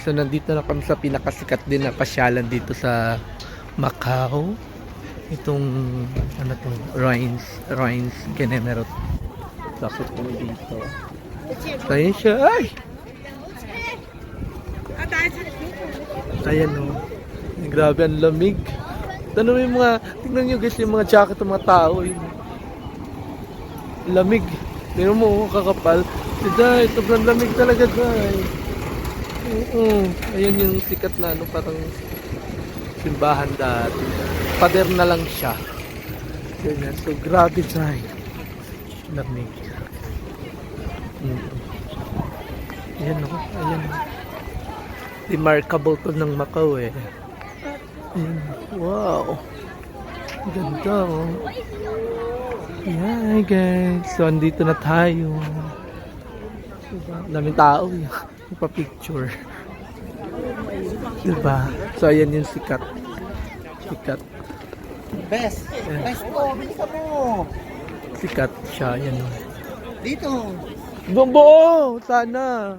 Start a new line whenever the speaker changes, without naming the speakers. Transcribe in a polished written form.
So nandito na kami sa pinakasikat din na pasyalan dito sa Macau. Itong ano to, Rhines Kenemerot. Tapos kami dito. So ayun siya. Ay! Ayan o. Grabe ang lamig. Tanong mo yung mga, tingnan nyo guys yung mga jacket ng mga tao. Yung lamig. Tingnan mo, kakapal. Siday, sobrang lamig talaga guys. Ayan yung sikat na ano, parang simbahan dati. Pader na lang siya. Ganyan. So grabe guys. Lamig. Ayan o. Ayan. Remarkable to ng Macau eh. Ayan. Wow. Ganda oh. Hi guys. So andito na tayo. Daming tao eh. Pa-picture. Diba? So ayan yung sikat. Sikat.
Best.
Ayan.
Best po. Bili ka mo.
Sikat siya. Ayan oh.
Dito.
Buong buo! Sana!